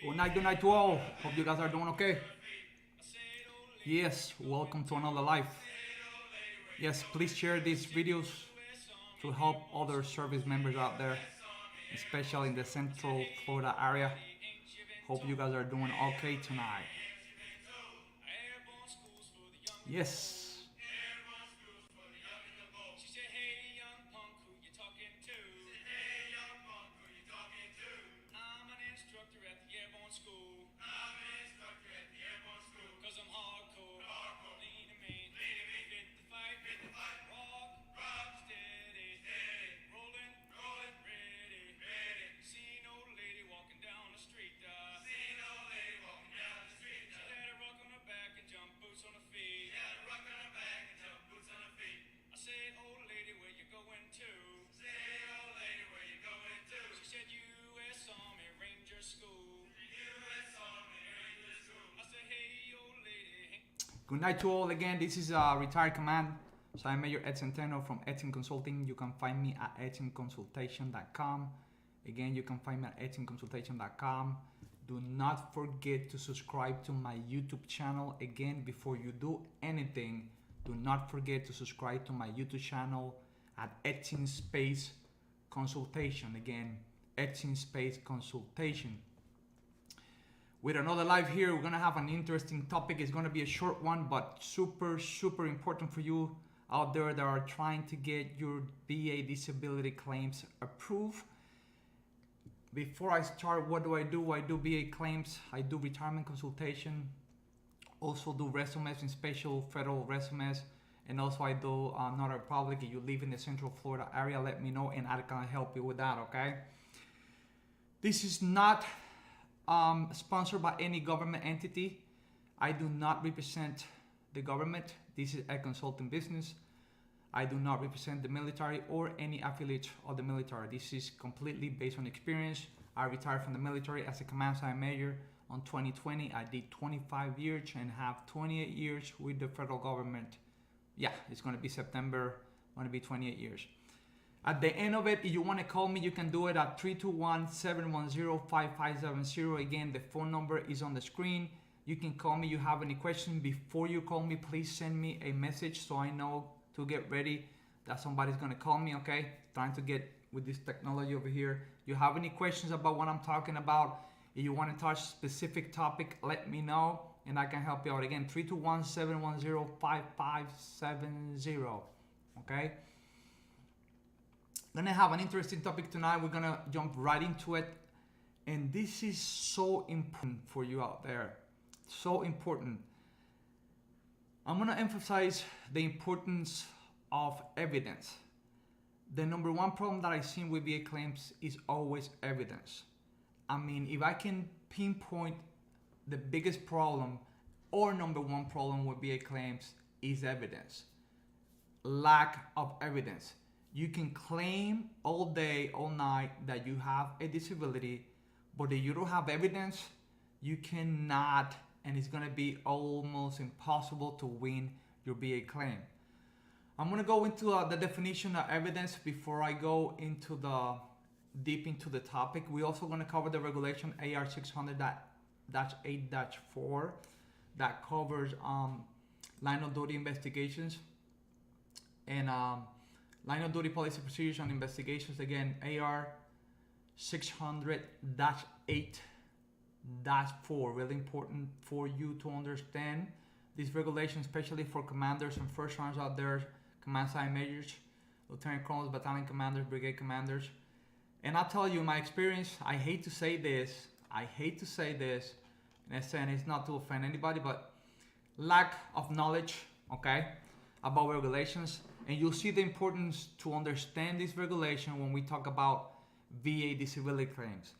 Good night to all. Hope you guys are doing okay. Yes, welcome to another live. Yes, please share these videos to help other service members out there, especially in the Central Florida area. Hope you guys are doing okay tonight. Yes. Good night to all again. This is Retired Command. So I'm Major Ed Centeno from Edson Consulting. You can find me at edsonconsultation.com. Again, you can find me at edsonconsultation.com. Do not forget to subscribe to my YouTube channel. Again, before you do anything, do not forget to subscribe to my YouTube channel at Edson Space Consultation. Again, Edson Space Consultation. With another live here, we're gonna have an interesting topic. It's gonna be a short one, but super important for you out there that are trying to get your VA disability claims approved. Before I start, what do? I do VA claims, I do retirement consultation, also do resumes in special federal resumes, and also I do Notary Public. If you live in the Central Florida area, let me know and I can help you with that, okay? This is not sponsored by any government entity. I do not represent the government. This is a consulting business. I do not represent the military or any affiliate of the military. This is completely based on experience. I retired from the military as a command sergeant major on 2020. I did 25 years and have 28 years with the federal government. Yeah, it's going to be September, going to be 28 years. At the end of it, if you want to call me, you can do it at 321-710-5570. Again, the phone number is on the screen. You can call me. You have any questions before you call me, please send me a message so I know to get ready that somebody's going to call me, okay? Trying to get with this technology over here. You have any questions about what I'm talking about? If you want to touch specific topic, let me know and I can help you out. Again, 321-710-5570, okay? Gonna have an interesting topic tonight. We're gonna jump right into it. And this is so important for you out there. So important. I'm gonna emphasize the importance of evidence. The number one problem that I see with VA claims is always evidence. I mean, if I can pinpoint the biggest problem or number one problem with VA claims is evidence. Lack of evidence. You can claim all day, all night that you have a disability, but if you don't have evidence, you cannot, and it's gonna be almost impossible to win your VA claim. I'm gonna go into the definition of evidence before I go into deep into the topic. We're also gonna cover the regulation AR 600-8-4 that covers line of duty investigations and line of duty policy procedures and investigations. Again, AR 600-8-4. Really important for you to understand this regulation, especially for commanders and first rounds out there, command sergeant majors, lieutenant colonels, battalion commanders, brigade commanders. And I'll tell you my experience, I hate to say this, and it's not to offend anybody, but lack of knowledge, okay, about regulations. And you'll see the importance to understand this regulation when we talk about VA disability claims.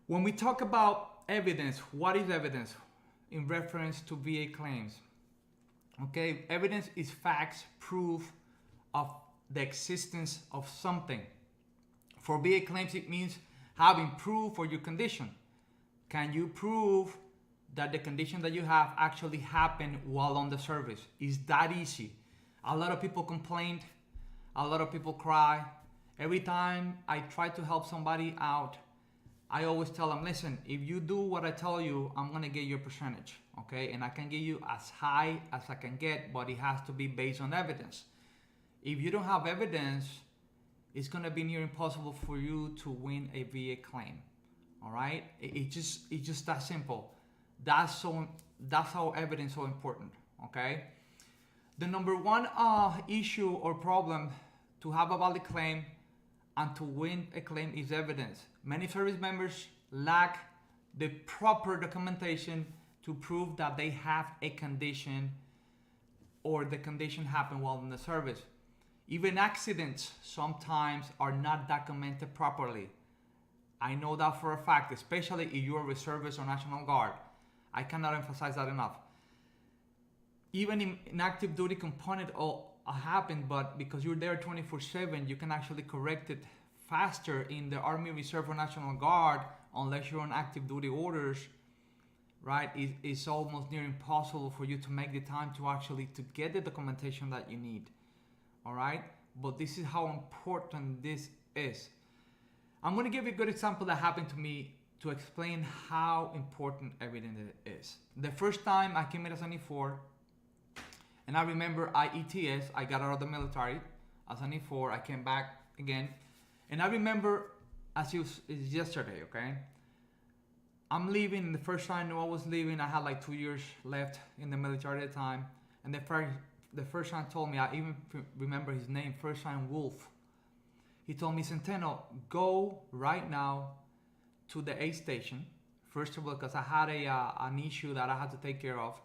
When we talk about evidence, what is evidence in reference to VA claims? Okay, evidence is facts, proof of the existence of something. For VA claims, it means having proof for your condition. Can you prove that the condition that you have actually happened while on the service? Is that easy? A lot of people complained, a lot of people cry. Every time I try to help somebody out, I always tell them, listen, if you do what I tell you, I'm gonna get your percentage, okay? And I can get you as high as I can get, but it has to be based on evidence. If you don't have evidence, it's gonna be near impossible for you to win a VA claim. All right? It's just that simple. That's how evidence is so important. Okay? The number one issue or problem to have a valid claim and to win a claim is evidence. Many service members lack the proper documentation to prove that they have a condition or the condition happened while in the service. Even accidents sometimes are not documented properly. I know that for a fact, especially if you're a reservist or National Guard. I cannot emphasize that enough. Even in active duty component happen, but because you're there 24/7, you can actually correct it faster in the Army Reserve or National Guard, unless you're on active duty orders, right? It's almost near impossible for you to make the time to actually to get the documentation that you need. All right? But this is how important this is. I'm going to give you a good example that happened to me to explain how important evidence is. The first time I came in as an E4, and I remember ETS, I got out of the military as an E4, I came back again, and I remember as it's yesterday, okay? I'm leaving, the first time I knew I was leaving, I had like 2 years left in the military at the time, and the first time told me, I even remember his name, First Time Wolf. He told me, Centeno, go right now to the A station. First of all, because I had an issue that I had to take care of.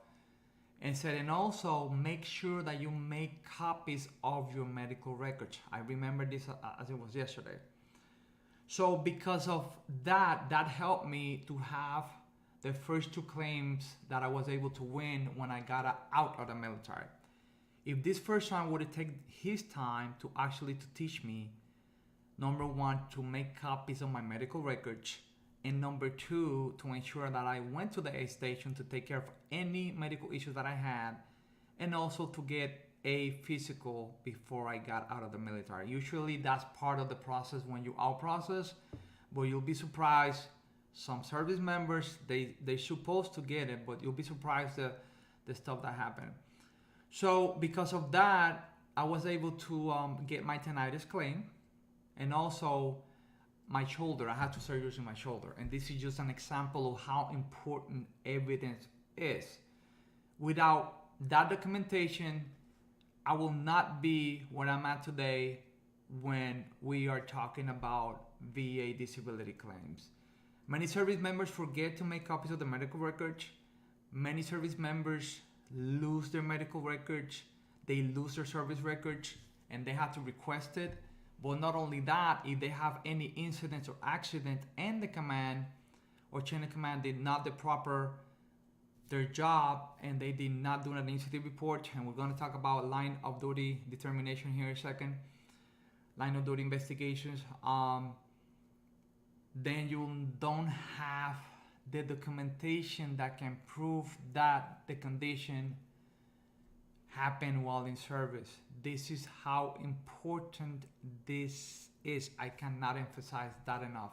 And said, and also make sure that you make copies of your medical records. I remember this as it was yesterday. So because of that helped me to have the first 2 claims that I was able to win when I got out of the military. If this first one would have taken his time to actually to teach me, number 1, to make copies of my medical records, and number 2, to ensure that I went to the A station to take care of any medical issues that I had, and also to get a physical before I got out of the military. Usually that's part of the process when you out process, but you'll be surprised. Some service members, they supposed to get it, but you'll be surprised the stuff that happened. So because of that, I was able to get my tinnitus claim, and also my shoulder. I had 2 surgeries in my shoulder, and this is just an example of how important evidence is. Without that documentation, I will not be where I'm at today when we are talking about VA disability claims. Many service members forget to make copies of the medical records. Many service members lose their medical records, they lose their service records, and they have to request it. But not only that, if they have any incidents or accident and the command or chain of command did not their job and they did not do an incident report, and we're going to talk about line of duty determination here in a second, line of duty investigations, then you don't have the documentation that can prove that the condition happened while in service. This is how important this is. I cannot emphasize that enough.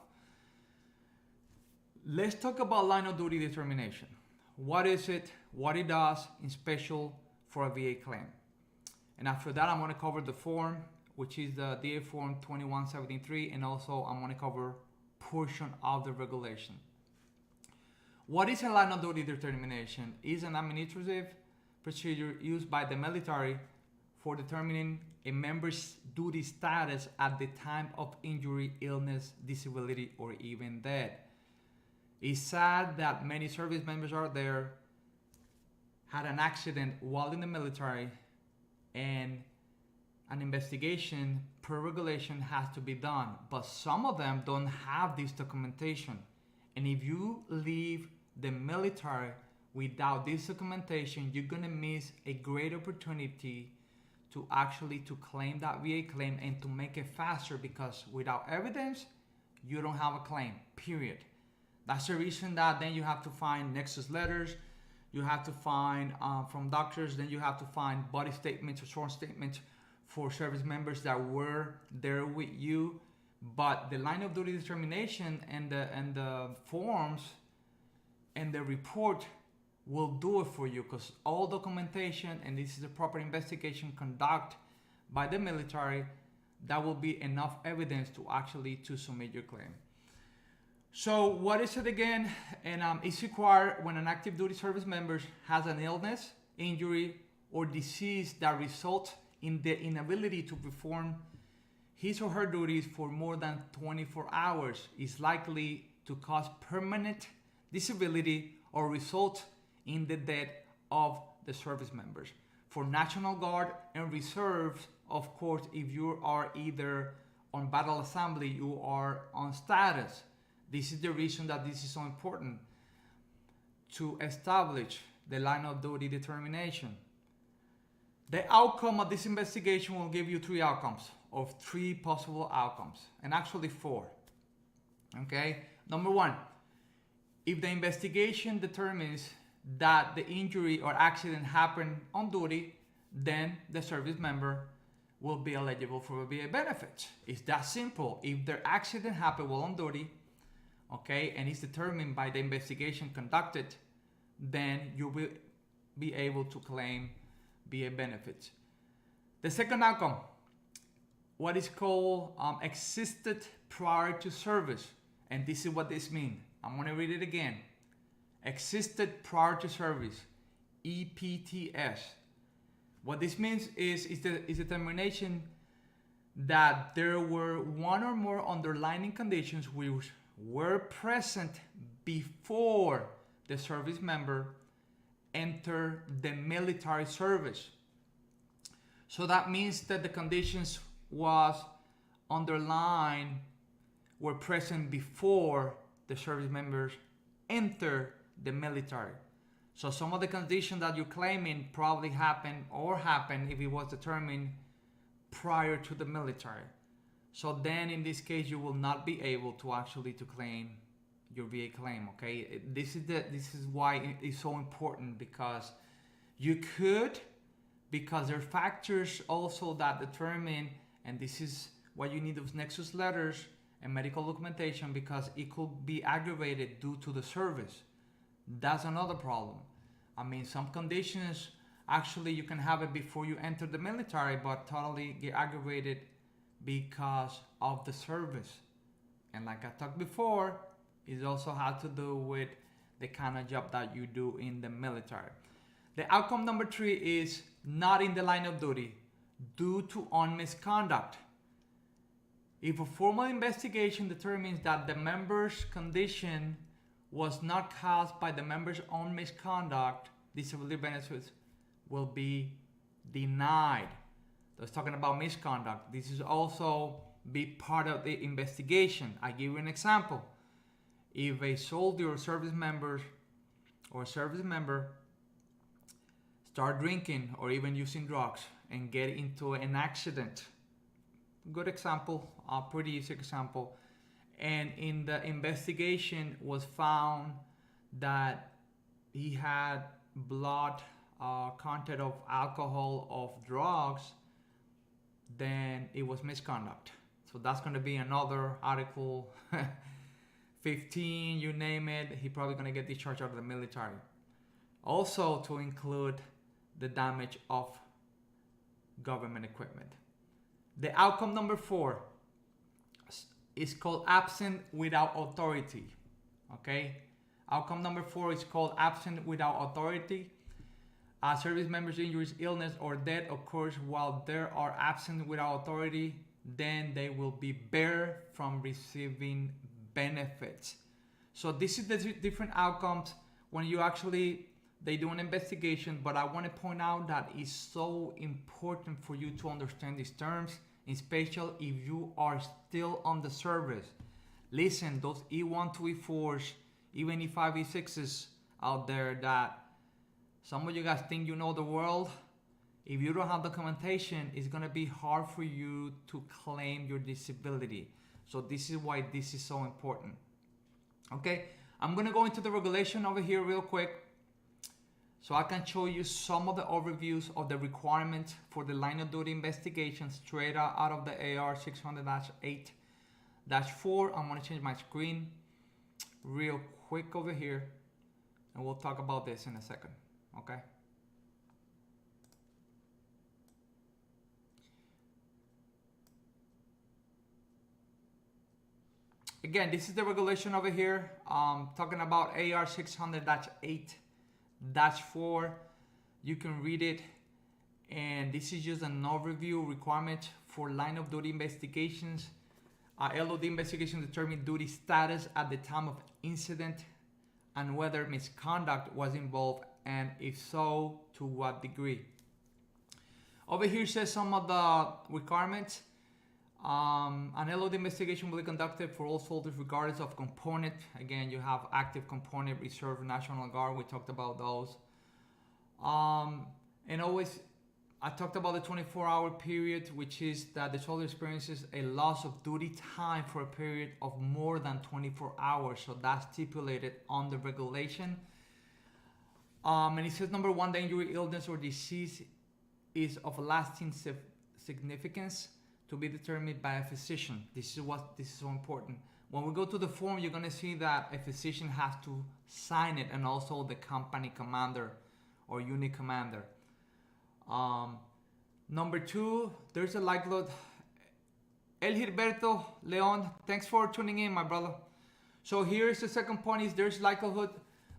Let's talk about line of duty determination. What is it? What it does in special for a VA claim? And after that, I'm going to cover the form, which is the DA form 2173, and also I'm going to cover portion of the regulation. What is a line of duty determination? It's an administrative procedure used by the military for determining a member's duty status at the time of injury, illness, disability, or even death. It's sad that many service members out there had an accident while in the military, and an investigation per regulation has to be done, but some of them don't have this documentation. And if you leave the military without this documentation, you're gonna miss a great opportunity to actually to claim that VA claim and to make it faster, because without evidence, you don't have a claim, period. That's the reason that then you have to find nexus letters, you have to find from doctors, then you have to find body statements or sworn statements for service members that were there with you. but the line of duty determination and the forms and the report will do it for you, because all documentation, and this is a proper investigation conduct by the military, that will be enough evidence to actually to submit your claim. So what is it again? And it's required when an active duty service member has an illness, injury, or disease that results in the inability to perform his or her duties for more than 24 hours, is likely to cause permanent disability or result in the death of the service members. For National Guard and Reserves, of course, if you are either on battle assembly, you are on status. This is the reason that this is so important, to establish the line of duty determination. The outcome of this investigation will give you three outcomes, of three possible outcomes, and actually four. Okay? Number one, if the investigation determines that the injury or accident happened on duty, then the service member will be eligible for VA benefits. It's that simple. If their accident happened while on duty, okay, and it's determined by the investigation conducted, then you will be able to claim VA benefits. The second outcome, what is called existed prior to service, and this is what this means. I'm going to read it again. Existed prior to service, EPTS. What this means is determination that there were one or more underlying conditions which were present before the service member entered the military service. So that means that the conditions was underlined were present before the service members enter the military. So some of the conditions that you're claiming probably happened if it was determined prior to the military. So then in this case, you will not be able to actually to claim your VA claim, okay? This is why it's so important, because you could, because there are factors also that determine, and this is why you need those nexus letters and medical documentation, because it could be aggravated due to the service. That's another problem. I mean, some conditions, actually you can have it before you enter the military, but totally get aggravated because of the service. And like I talked before, it also has to do with the kind of job that you do in the military. The outcome number 3 is not in the line of duty due to own misconduct. If a formal investigation determines that the member's condition was not caused by the member's own misconduct, disability benefits will be denied. That's talking about misconduct. This is also be part of the investigation. I give you an example. If a soldier or service member start drinking or even using drugs and get into an accident, good example, a pretty easy example, and in the investigation was found that he had blood content of alcohol, of drugs, then it was misconduct. So that's going to be another article 15, you name it. He probably going to get discharged out of the military. Also to include the damage of government equipment. The outcome number 4 is called absent without authority. Okay? Outcome number 4 is called absent without authority. A service member's injuries, illness, or death occurs while they are absent without authority, then they will be barred from receiving benefits. So this is the different outcomes when you actually, they do an investigation, but I want to point out that it's so important for you to understand these terms, especially if you are still on the service. Listen, those E1 to E4s, even E5, E6s out there that some of you guys think you know the world. If you don't have documentation, it's going to be hard for you to claim your disability. So this is why this is so important. Okay, I'm going to go into the regulation over here real quick so I can show you some of the overviews of the requirements for the line of duty investigation straight out of the AR 600-8 -4. I'm gonna change my screen real quick over here, and we'll talk about this in a second. Okay. Again, this is the regulation over here. Talking about AR 600-8-4. You can read it, and this is just an overview requirement for line of duty investigations. LOD investigation determine duty status at the time of incident and whether misconduct was involved, and if so, to what degree. Over here says some of the requirements. An LOD investigation will be conducted for all soldiers regardless of component. Again, you have active component, reserve, National Guard. We talked about those. And always, I talked about the 24-hour period, which is that the soldier experiences a loss of duty time for a period of more than 24 hours. So that's stipulated on the regulation. And it says number 1, the injury, illness, or disease is of lasting significance to be determined by a physician. This is so important. When we go to the form, you're gonna see that a physician has to sign it, and also the company commander or unit commander. Number 2, there's a likelihood. El Gilberto Leon, thanks for tuning in, my brother. So here's the second point: is there's likelihood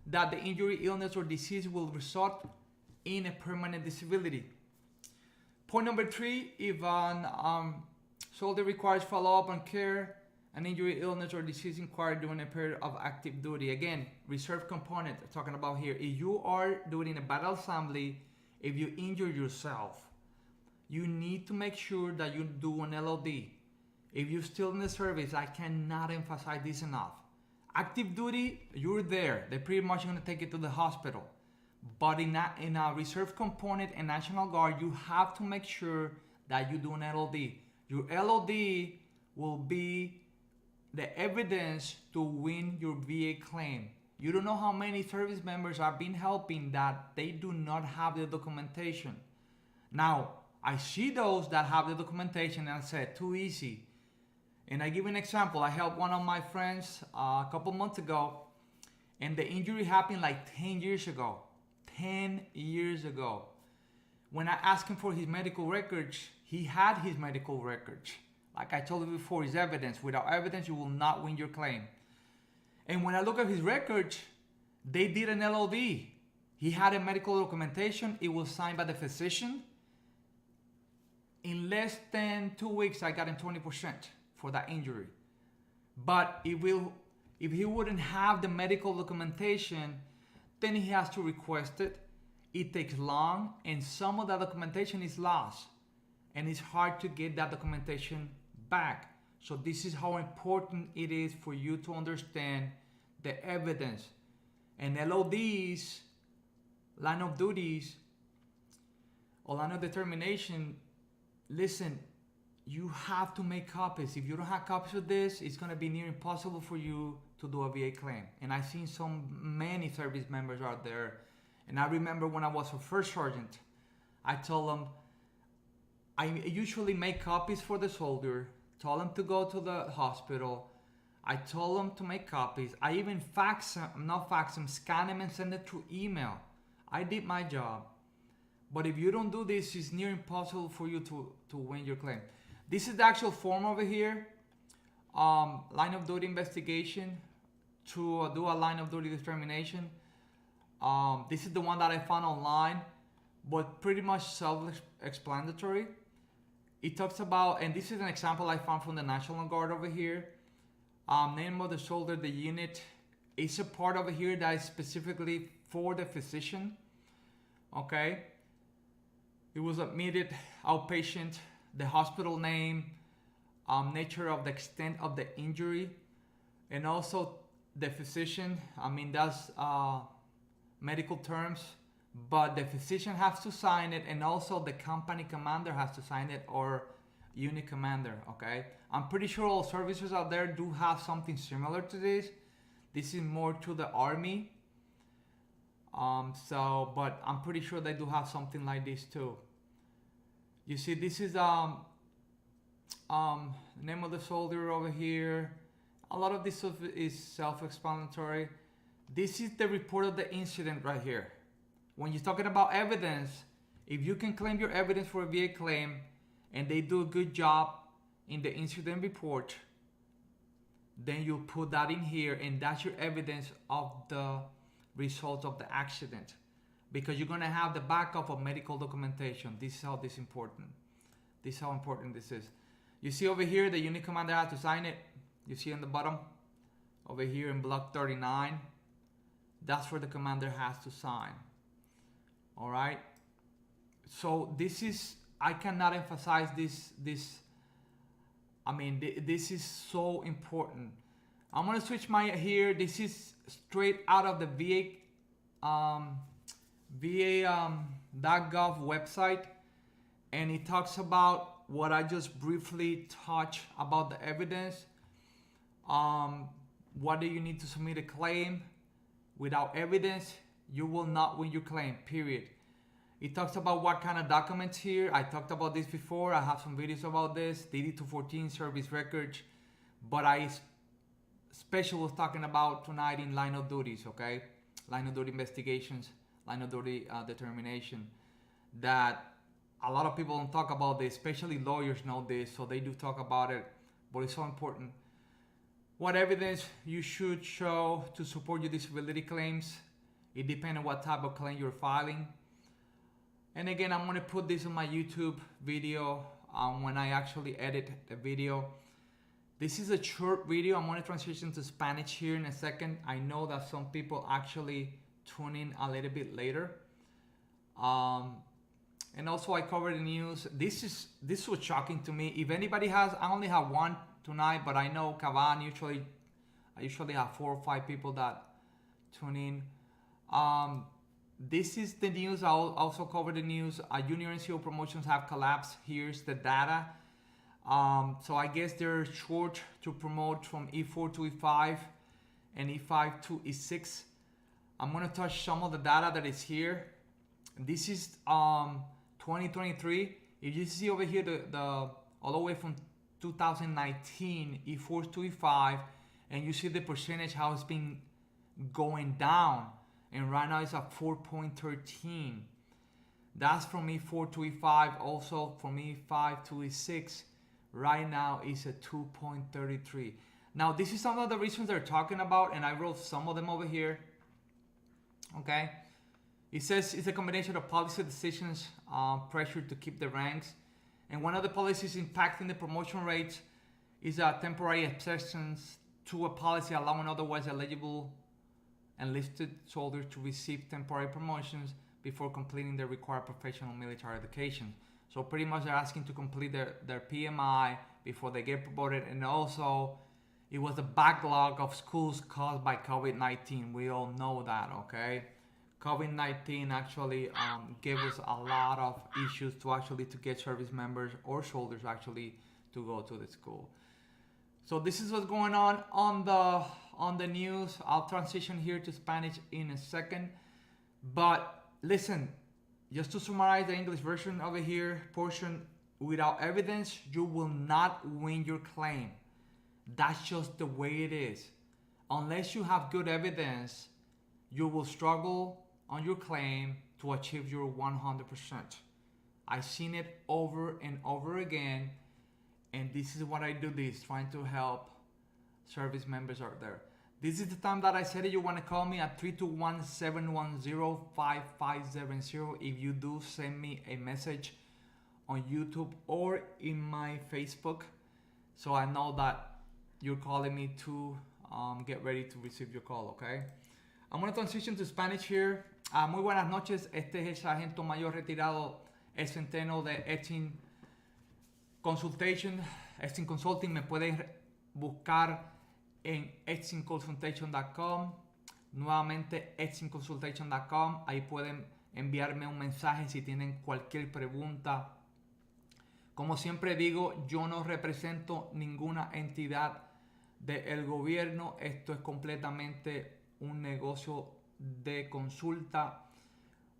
that the injury, illness, or disease will result in a permanent disability. Point number 3, if an soldier requires follow-up and care, an injury, illness, or disease inquired during a period of active duty. Again, reserve component, talking about here. If you are doing a battle assembly, if you injure yourself, you need to make sure that you do an LOD. If you're still in the service, I cannot emphasize this enough. Active duty, you're there. They're pretty much going to take you to the hospital. But in a reserve component and National Guard, you have to make sure that you do an LOD. Your LOD will be the evidence to win your VA claim. You don't know how many service members I've been helping that they do not have the documentation. Now, I see those that have the documentation, and I said, too easy. And I give an example. I helped one of my friends a couple months ago, and the injury happened like 10 years ago. 10 years ago. When I asked him for his medical records, he had his medical records. Like I told you before, his evidence. Without evidence, you will not win your claim. And when I look at his records, they did an LOD. He had a medical documentation. It was signed by the physician. In less than 2 weeks, I got him 20% for that injury. But if he wouldn't have the medical documentation, then he has to request it. It takes long, and some of that documentation is lost, and it's hard to get that documentation back. So this is how important it is for you to understand the evidence. And LODs, line of duties, or line of determination, listen, you have to make copies. If you don't have copies of this, it's going to be near impossible for you to do a VA claim. And I've seen so many service members out there. And I remember when I was a first sergeant, I told them, I usually make copies for the soldier, told them to go to the hospital. I told them to make copies. I even scan them and send it through email. I did my job. But if you don't do this, it's near impossible for you to win your claim. This is the actual form over here. Line of duty investigation to do a line of duty determination. This is the one that I found online, but pretty much self-explanatory. It talks about, and this is an example I found from the National Guard over here. Name of the soldier, the unit. It's a part over here that is specifically for the physician. Okay. It was admitted, outpatient, the hospital name, nature of the extent of the injury, and also the physician. I mean, that's medical terms, but the physician has to sign it, and also the company commander has to sign it, or unit commander, okay? I'm pretty sure all services out there do have something similar to this. This is more to the Army. But I'm pretty sure they do have something like this too. You see, this is Name of the soldier over here. A lot of this stuff is self-explanatory. This is the report of the incident right here. When you're talking about evidence, if you can claim your evidence for a VA claim and they do a good job in the incident report, then you put that in here and that's your evidence of the results of the accident, because you're going to have the backup of medical documentation. This is how this is important. This is how important this is. You see over here the unit commander has to sign it. You see on the bottom over here in block 39, that's where the commander has to sign. All right, so this is, I cannot emphasize this this is so important. I'm gonna switch my here. This is straight out of the VA.gov website, and it talks about what I just briefly touched about the evidence. What do you need to submit a claim? Without evidence, you will not win your claim, period. It talks about what kind of documents here. I talked about this before. I have some videos about this. DD-214 service records, but I especially was talking about tonight in line of duties, okay? Line of duty investigations, line of duty determination. That a lot of people don't talk about this, especially lawyers know this, so they do talk about it, but it's so important. What evidence you should show to support your disability claims. It depends on what type of claim you're filing. And again, I'm going to put this on my YouTube video when I actually edit the video. This is a short video. I'm going to transition to Spanish here in a second. I know that some people actually tune in a little bit later. And also I cover the news. This was shocking to me. If anybody has, I only have one tonight, but I know Caban I usually have 4 or 5 people that tune in. This is the news. I'll also cover the news. Junior NCO promotions have collapsed. Here's the data. So I guess they're short to promote from E4 to E5 and E5 to E6. I'm going to touch some of the data that is here. This is 2023. If you see over here the all the way from 2019 E4 to E5, and you see the percentage how it's been going down, and right now it's at 4.13. That's from E4 to E5. Also from E5 to E6, right now is at 2.33. Now this is some of the reasons they're talking about, and I wrote some of them over here. Okay, it says it's a combination of policy decisions, pressure to keep the ranks, and one of the policies impacting the promotion rates is temporary exceptions to a policy allowing otherwise eligible enlisted soldiers to receive temporary promotions before completing their required professional military education. So pretty much they're asking to complete their PMI before they get promoted, and also it was a backlog of schools caused by COVID-19. We all know that, okay? COVID-19 actually gave us a lot of issues to get service members or soldiers actually to go to the school. So this is what's going on the news. I'll transition here to Spanish in a second. But listen, just to summarize the English version over here portion, without evidence, you will not win your claim. That's just the way it is. Unless you have good evidence, you will struggle on your claim to achieve your 100%. I've seen it over and over again, and this is what I do this, trying to help service members out there. This is the time that I said you want to call me at 321-710-5570. If you do, send me a message on YouTube or in my Facebook, so I know that you're calling me to get ready to receive your call, okay? I'm going to transition to Spanish here. Muy buenas noches. Este es el sargento mayor retirado, el centeno de Etsin Consultation. Etsin Consulting me pueden buscar en etsinconsultation.com. Nuevamente etsinconsultation.com. Ahí pueden enviarme un mensaje si tienen cualquier pregunta. Como siempre digo, yo no represento ninguna entidad del gobierno. Esto es completamente un negocio de consulta.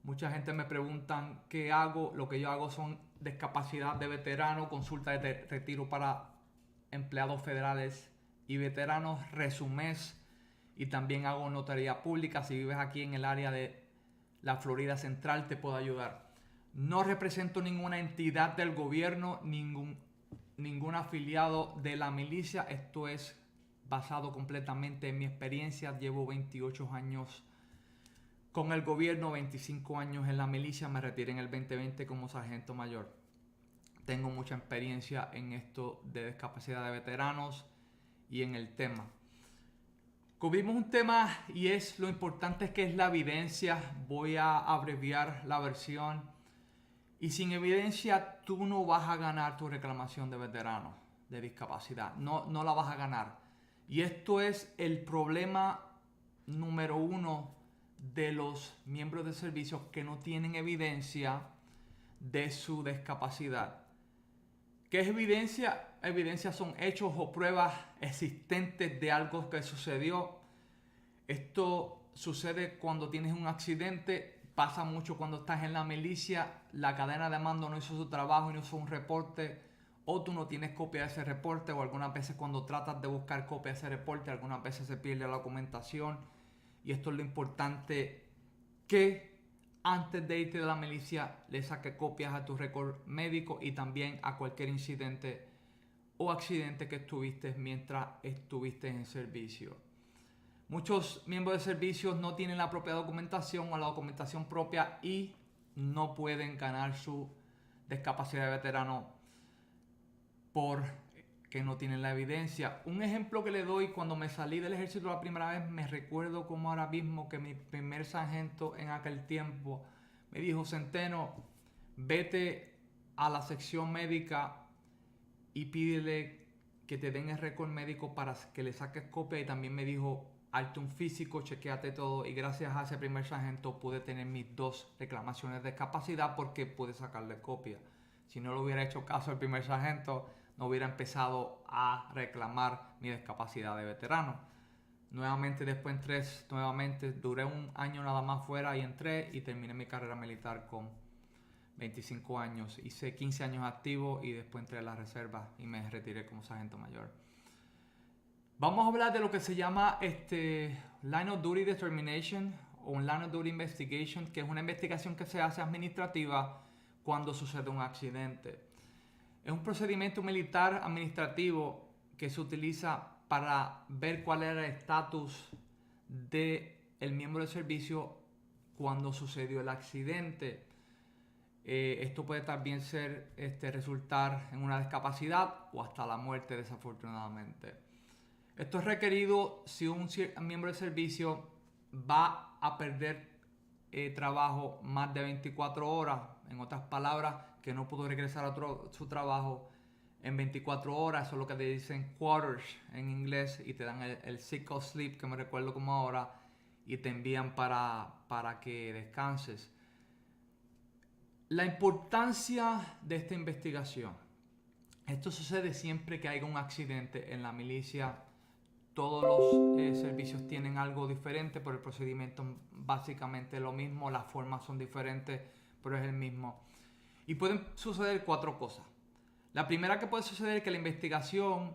Mucha gente me preguntan qué hago. Lo que yo hago son discapacidad de veterano, consulta de retiro para empleados federales y veteranos, resumés, y también hago notaría pública. Si vives aquí en el área de la Florida Central, te puedo ayudar. No represento ninguna entidad del gobierno, ningún afiliado de la milicia. Esto es basado completamente en mi experiencia. Llevo 28 años con el gobierno, 25 años en la milicia. Me retiré en el 2020 como sargento mayor. Tengo mucha experiencia en esto de discapacidad de veteranos y en el tema. Cubrimos un tema y es lo importante que es la evidencia. Voy a abreviar la versión. Y sin evidencia tú no vas a ganar tu reclamación de veterano de discapacidad. No la vas a ganar. Y esto es el problema número uno de los miembros de servicio que no tienen evidencia de su discapacidad. ¿Qué es evidencia? Evidencia son hechos o pruebas existentes de algo que sucedió. Esto sucede cuando tienes un accidente, pasa mucho cuando estás en la milicia, la cadena de mando no hizo su trabajo y no hizo un reporte, o tú no tienes copia de ese reporte, o algunas veces cuando tratas de buscar copia de ese reporte, algunas veces se pierde la documentación. Y esto es lo importante, que antes de irte de la milicia le saques copias a tu récord médico y también a cualquier incidente o accidente que tuviste mientras estuviste en servicio. Muchos miembros de servicios no tienen la propia documentación o la documentación propia y no pueden ganar su discapacidad de veterano porque no tienen la evidencia. Un ejemplo que le doy: cuando me salí del ejército la primera vez, me recuerdo como ahora mismo que mi primer sargento en aquel tiempo me dijo: Centeno, vete a la sección médica y pídele que te den el récord médico para que le saques copia. Y también me dijo: hazte un físico, chequéate todo. Y gracias a ese primer sargento pude tener mis 2 reclamaciones de discapacidad porque pude sacarle copia. Si no le hubiera hecho caso al primer sargento, no hubiera empezado a reclamar mi discapacidad de veterano. Nuevamente después entré, duré un año nada más fuera y entré y terminé mi carrera militar con 25 años. Hice 15 años activo y después entré a la reserva y me retiré como sargento mayor. Vamos a hablar de lo que se llama Line of Duty Determination o un Line of Duty Investigation, que es una investigación que se hace administrativa cuando sucede un accidente. Es un procedimiento militar administrativo que se utiliza para ver cuál era el estatus del miembro de servicio cuando sucedió el accidente. Esto puede también resultar en una discapacidad o hasta la muerte, desafortunadamente. Esto es requerido si un miembro de servicio va a perder trabajo más de 24 horas. En otras palabras, que no pudo regresar a su trabajo en 24 horas. Eso es lo que te dicen quarters en inglés, y te dan el sick or sleep, que me recuerdo como ahora, y te envían para que descanses. La importancia de esta investigación. Esto sucede siempre que haya un accidente en la milicia. Todos los servicios tienen algo diferente, pero el procedimiento es básicamente lo mismo. Las formas son diferentes, pero es el mismo. Y pueden suceder 4 cosas. La primera que puede suceder es que la investigación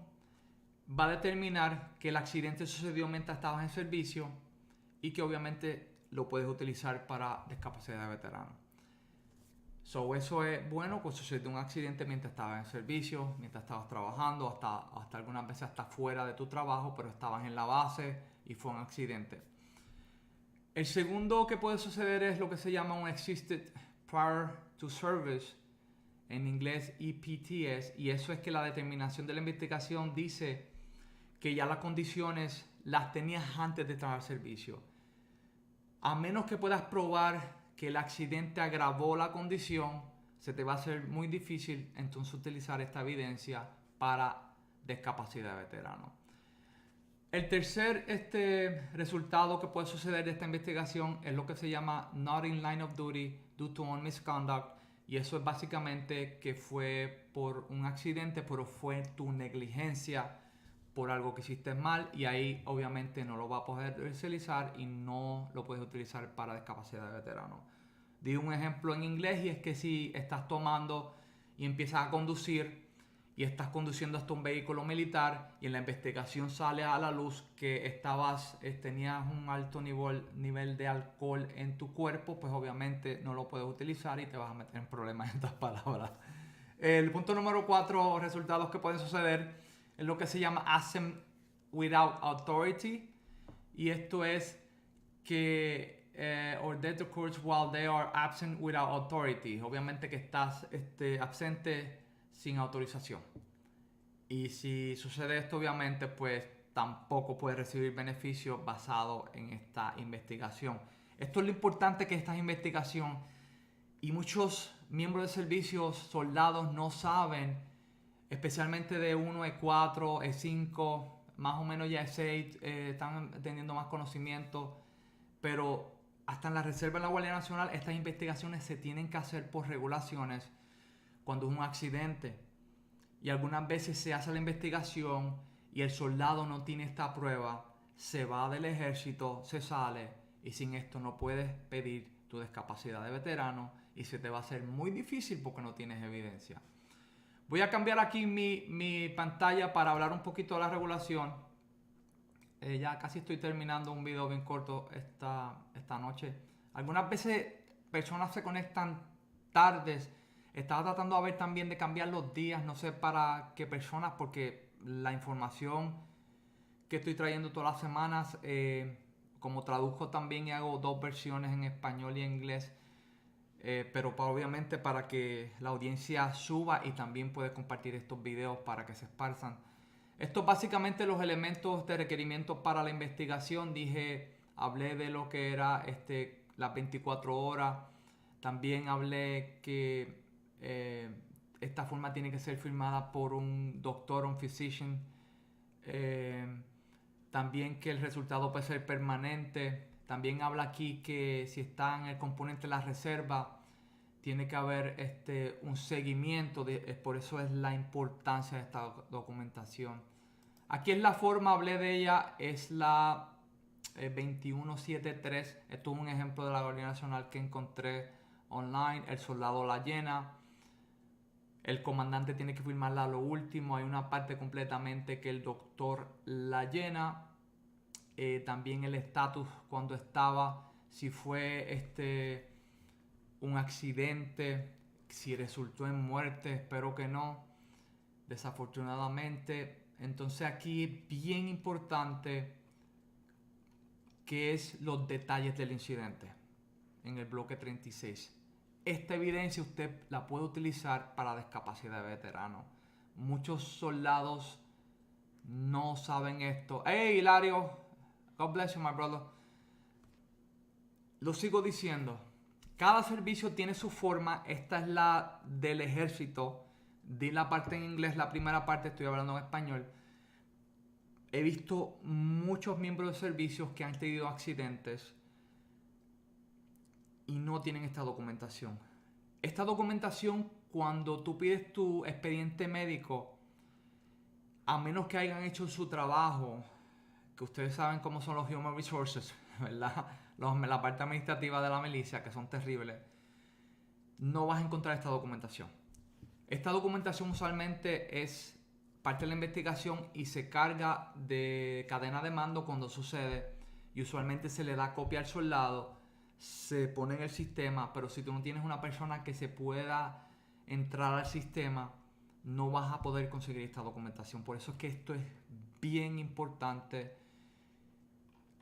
va a determinar que el accidente sucedió mientras estabas en servicio y que obviamente lo puedes utilizar para discapacidad de veterano. Eso es bueno, pues sucedió un accidente mientras estabas en servicio, mientras estabas trabajando, hasta algunas veces hasta fuera de tu trabajo, pero estabas en la base y fue un accidente. El segundo que puede suceder es lo que se llama un Existed Prior to Service, en inglés EPTS, y eso es que la determinación de la investigación dice que ya las condiciones las tenías antes de entrar al servicio. A menos que puedas probar que el accidente agravó la condición, se te va a hacer muy difícil entonces utilizar esta evidencia para discapacidad de veterano. El tercer resultado que puede suceder de esta investigación es lo que se llama Not in Line of Duty Due to Own Misconduct, y eso es básicamente que fue por un accidente, pero fue tu negligencia por algo que hiciste mal, y ahí obviamente no lo va a poder utilizar y no lo puedes utilizar para discapacidad de veterano. Di un ejemplo en inglés y es que si estás tomando y empiezas a conducir y estás conduciendo hasta un vehículo militar y en la investigación sale a la luz que tenías un alto nivel de alcohol en tu cuerpo, pues obviamente no lo puedes utilizar y te vas a meter en problemas en estas palabras. El punto número 4, resultados que pueden suceder, es lo que se llama absent without authority. Y esto es que or death occurs while they are absent without authority. Obviamente que estás absente sin autorización. Y si sucede esto, obviamente, pues tampoco puedes recibir beneficios basados en esta investigación. Esto es lo importante, que esta investigación, y muchos miembros de servicios, soldados, no saben, especialmente de 1 E4, E5, más o menos ya E6, están teniendo más conocimiento, pero hasta en la Reserva de la Guardia Nacional estas investigaciones se tienen que hacer por regulaciones cuando es un accidente. Y algunas veces se hace la investigación y el soldado no tiene esta prueba, se va del ejército, se sale y sin esto no puedes pedir tu discapacidad de veterano y se te va a hacer muy difícil porque no tienes evidencia. Voy a cambiar aquí mi pantalla para hablar un poquito de la regulación. Ya casi estoy terminando un video bien corto esta noche. Algunas veces personas se conectan tardes. Estaba tratando a ver también de cambiar los días, no sé para qué personas, porque la información que estoy trayendo todas las semanas, como traduzco también y hago 2 versiones en español y en inglés, pero obviamente para que la audiencia suba y también puede compartir estos videos para que se esparzan. Estos básicamente los elementos de requerimientos para la investigación. Hablé de lo que era las 24 horas. También hablé que esta forma tiene que ser firmada por un doctor o un physician. También que el resultado puede ser permanente. También habla aquí que si está en el componente de la reserva, tiene que haber un seguimiento. Por eso es la importancia de esta documentación. Aquí es la forma, hablé de ella, es la 2173. Esto es un ejemplo de la Guardia Nacional que encontré online. El soldado la llena. El comandante tiene que firmarla a lo último. Hay una parte completamente que el doctor la llena. También el estatus cuando estaba, si fue un accidente, si resultó en muerte, espero que no, desafortunadamente. Entonces aquí es bien importante que es los detalles del incidente en el bloque 36. Esta evidencia usted la puede utilizar para discapacidad de veterano. Muchos soldados no saben esto. Hey, Hilario, God bless you, my brother. Lo sigo diciendo. Cada servicio tiene su forma. Esta es la del ejército. Di la parte en inglés, la primera parte estoy hablando en español. He visto muchos miembros de servicios que han tenido accidentes y no tienen esta documentación. Esta documentación, cuando tú pides tu expediente médico, a menos que hayan hecho su trabajo, que ustedes saben cómo son los Human Resources, ¿verdad? La parte administrativa de la milicia, que son terribles, no vas a encontrar esta documentación. Esta documentación usualmente es parte de la investigación y se carga de cadena de mando cuando sucede, y usualmente se le da copia al soldado, se pone en el sistema, pero si tú no tienes una persona que se pueda entrar al sistema, no vas a poder conseguir esta documentación. Por eso es que esto es bien importante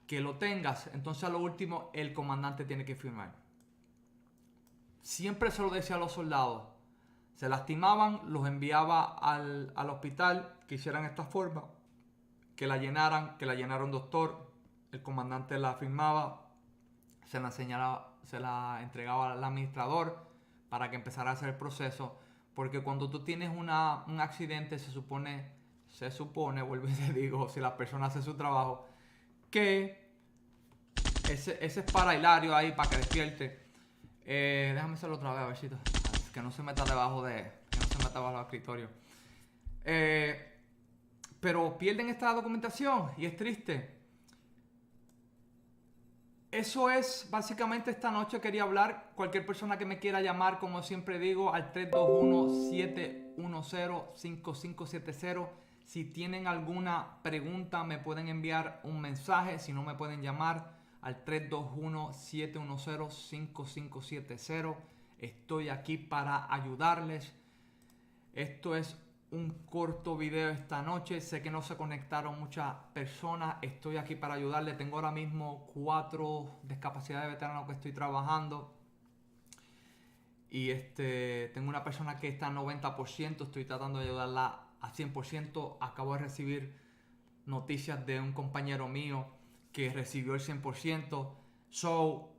que lo tengas. Entonces, a lo último, el comandante tiene que firmar. Siempre se lo decía a los soldados. Se lastimaban, los enviaba al hospital, que hicieran esta forma, que la llenara un doctor, el comandante la firmaba, se la entregaba al administrador para que empezara a hacer el proceso. Porque cuando tú tienes un accidente, se supone, vuelvo y te digo, si la persona hace su trabajo, que ese es para Hilario ahí, para que despierte. Déjame hacerlo otra vez, a ver si que no se meta debajo del escritorio. Pero pierden esta documentación y es triste. eso es básicamente esta noche quería hablar. Cualquier persona que me quiera llamar, como siempre digo, al 321-710-5570. Si tienen alguna pregunta, me pueden enviar un mensaje. Si no, me pueden llamar al 321-710-5570. Estoy aquí para ayudarles. Esto es un corto video esta noche. Sé que no se conectaron muchas personas. Estoy aquí para ayudarles. Tengo ahora mismo 4 discapacidades de veteranos que estoy trabajando. Y tengo una persona que está al 90%. Estoy tratando de ayudarla a 100%. Acabo de recibir noticias de un compañero mío que recibió el 100%. So,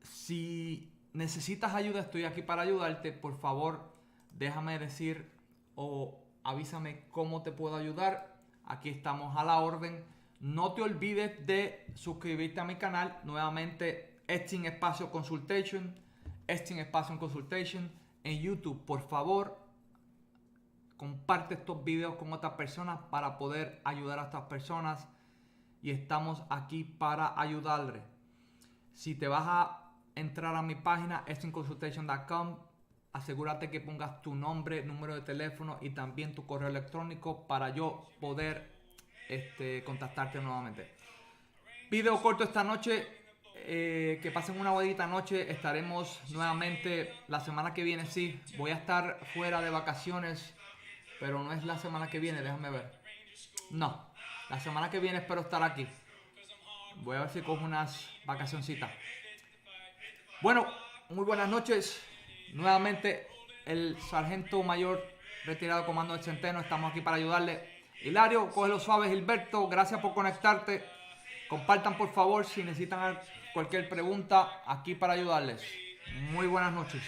si necesitas ayuda, estoy aquí para ayudarte. Por favor, déjame decir o avísame cómo te puedo ayudar. Aquí estamos a la orden. No te olvides de suscribirte a mi canal. Nuevamente, Etting Espacio Consultation. Etting Espacio Consultation en YouTube. Por favor, comparte estos videos con otras personas para poder ayudar a estas personas. Y estamos aquí para ayudarles. Si te vas a entrar a mi página, ettingconsultation.com, asegúrate que pongas tu nombre, número de teléfono y también tu correo electrónico para yo poder contactarte nuevamente. Video corto esta noche. Que pasen una bonita noche. Estaremos nuevamente la semana que viene. Sí, voy a estar fuera de vacaciones, pero no es la semana que viene. Déjame ver. No, la semana que viene espero estar aquí. Voy a ver si cojo unas vacacioncitas. Bueno, muy buenas noches. Nuevamente, el sargento mayor retirado comando del Centeno. Estamos aquí para ayudarle. Hilario, cógelo suave. Gilberto, gracias por conectarte. Compartan, por favor, si necesitan cualquier pregunta, aquí para ayudarles. Muy buenas noches.